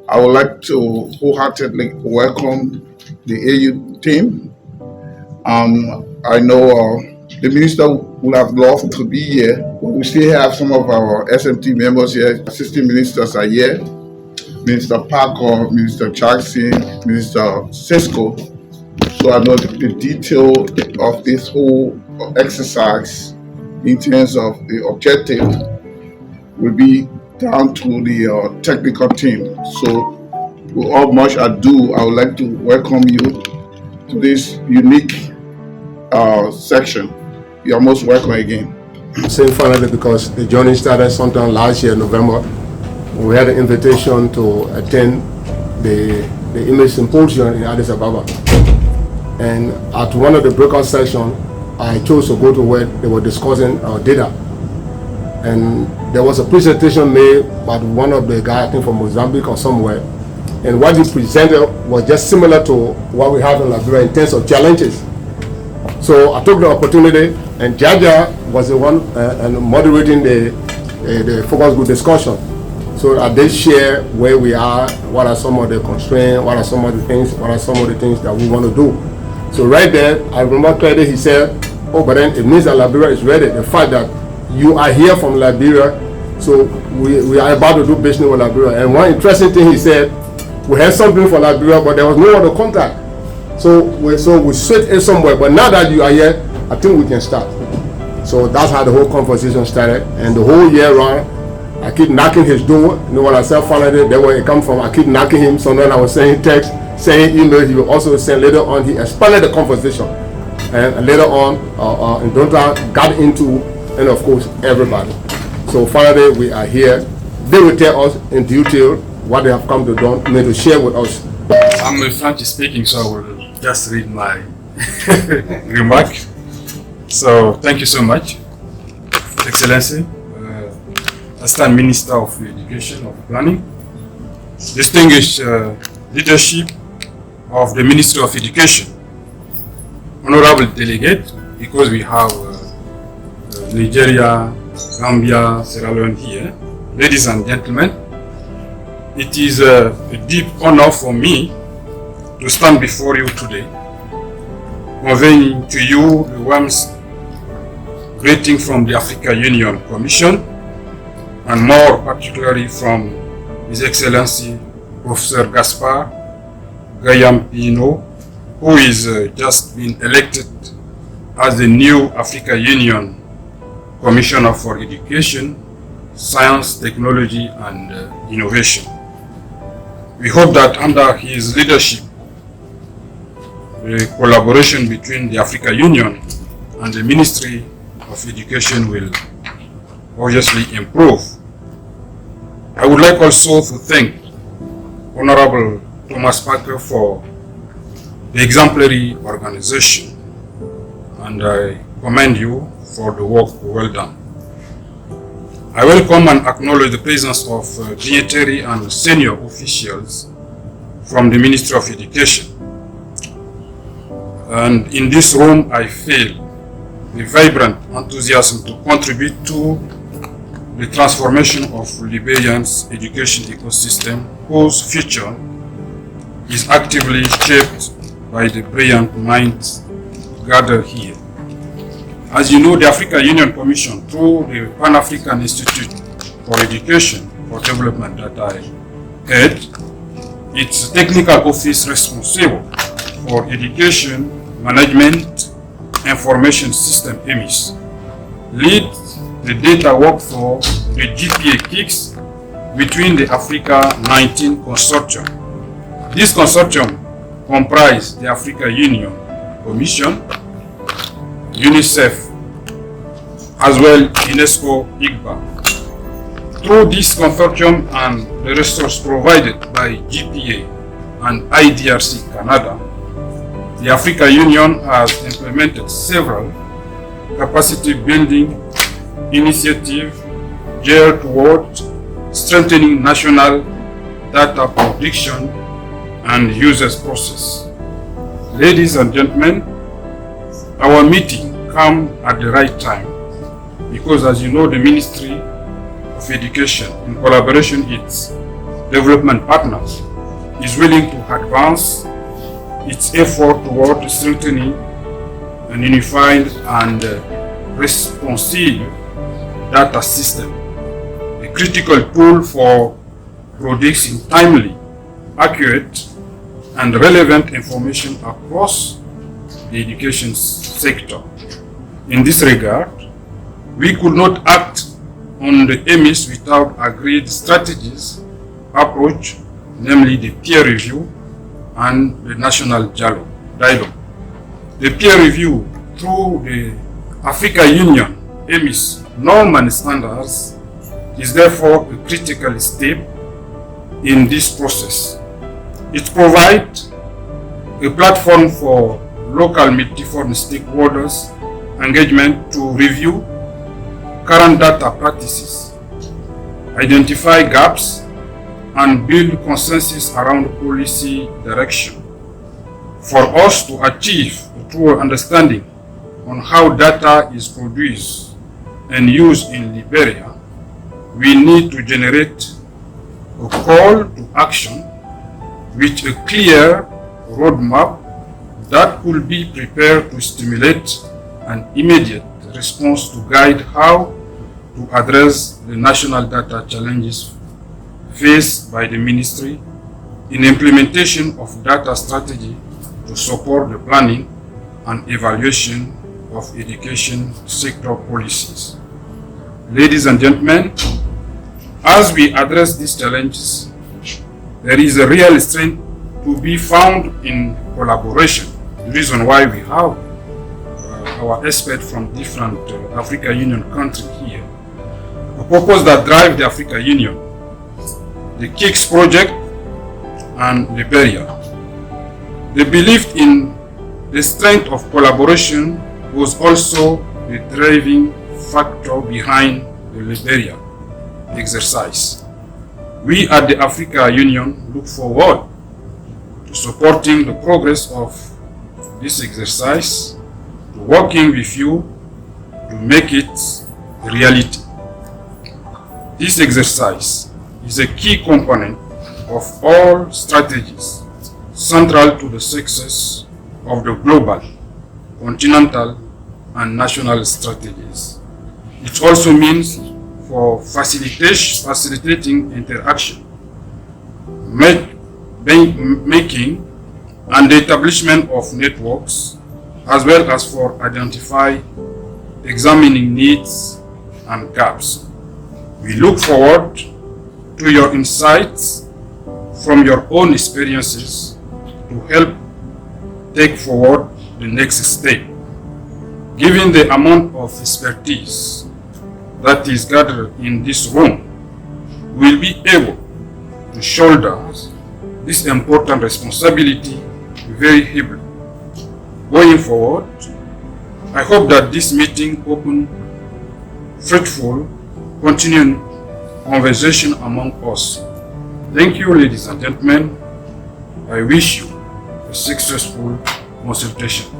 I would like to wholeheartedly welcome the AU team. I know the minister would have loved to be here, but we still have some of our SMT members here. Assisting ministers are here. Minister Parker, Minister Jackson, Minister Cisco. So I know the detail of this whole exercise in terms of the objective will be down to the technical team. So without much ado, I would like to welcome you to this unique section. You are most welcome again. Saying finally because the journey started sometime last year, November. We had an invitation to attend the EMIS symposium in Addis Ababa. And at one of the breakout sessions, I chose to go to where they were discussing our data. And there was a presentation made by one of the guys, I think from Mozambique or somewhere. And what he presented was just similar to what we have in Liberia in terms of challenges. So I took the opportunity, and Jaja was the one moderating the focus group discussion. So I did share where we are, what are some of the constraints, what are some of the things that we want to do. So right there, I remember clearly he said, oh, but then it means that Liberia is ready. The fact that you are here from Liberia, so we are about to do business with Liberia. And one interesting thing he said, we had something for Liberia, but there was no other contact. So we switched it somewhere, but now that you are here, I think we can start. So that's how the whole conversation started. And the whole year round, I keep knocking his door. You know, when I said finally, that's where it come from. I keep knocking him. So then I was saying text, saying email. He will also send later on. He expanded the conversation. And later on, Ndonta got into, and of course, everybody. So finally, we are here. They will tell us in detail what they have come to do, to share with us. I'm Francis speaking, so I will just read my remark. So thank you so much, Excellency, Assistant Minister of Education and Planning, distinguished leadership of the Ministry of Education, honorable delegate, because we have Nigeria, Gambia, Sierra Leone here. Ladies and gentlemen, it is a deep honor for me to stand before you today, conveying to you the warmest greeting from the Africa Union Commission, and more particularly from His Excellency Professor Gaspar Gayam-Pino, who is just been elected as the new Africa Union Commissioner for Education, Science, Technology and Innovation. We hope that under his leadership, the collaboration between the Africa Union and the Ministry of Education will obviously improve. I would like also to thank Honorable Thomas Parker for the exemplary organization, and I commend you for the work well done. I welcome and acknowledge the presence of dignitary and senior officials from the Ministry of Education. And in this room, I feel the vibrant enthusiasm to contribute to the transformation of Liberians' education ecosystem, whose future is actively shaped by the brilliant minds gathered here. As you know, the Africa Union Commission, through the Pan-African Institute for Education for Development that I head, its technical office responsible for education, management, information system EMIS, leads the data work for the GPE KIX between the Africa 19 consortium. This consortium comprises the Africa Union Commission, UNICEF, as well UNESCO IGBA. Through this consortium and the resource provided by GPA and IDRC Canada, the Africa Union has implemented several capacity building initiatives geared towards strengthening national data production and users process. Ladies and gentlemen, our meeting comes at the right time because, as you know, the Ministry of Education, in collaboration with development partners is willing to advance its effort toward strengthening an unified and responsive data system, a critical tool for producing timely, accurate, and relevant information across the education sector. In this regard, we could not act on the EMIS without agreed strategies, approach, namely the peer review and the national dialogue. The peer review through the Africa Union EMIS norm and standards is therefore a critical step in this process. It provides a platform for local multi-foreign stakeholders engagement to review current data practices, identify gaps, and build consensus around policy direction. For us to achieve a true understanding on how data is produced and used in Liberia, we need to generate a call to action with a clear roadmap that could be prepared to stimulate an immediate response to guide how to address the national data challenges faced by the ministry in implementation of data strategy to support the planning and evaluation of education sector policies. Ladies and gentlemen, as we address these challenges, there is a real strength to be found in collaboration. The reason why we have our experts from different African Union countries here, a purpose that drives the African Union, the KIX project, and Liberia. The belief in the strength of collaboration was also the driving factor behind the Liberia exercise. We at the African Union look forward to supporting the progress of this exercise, to working with you to make it a reality. This exercise is a key component of all strategies central to the success of the global, continental, and national strategies. It also means for facilitating interaction, making and the establishment of networks, as well as for examining needs and gaps. We look forward to your insights from your own experiences to help take forward the next step. Given the amount of expertise that is gathered in this room, we'll be able to shoulder this important responsibility very heavily. Going forward, I hope that this meeting open fruitful, continuing conversation among us. Thank you, ladies and gentlemen. I wish you a successful consultation.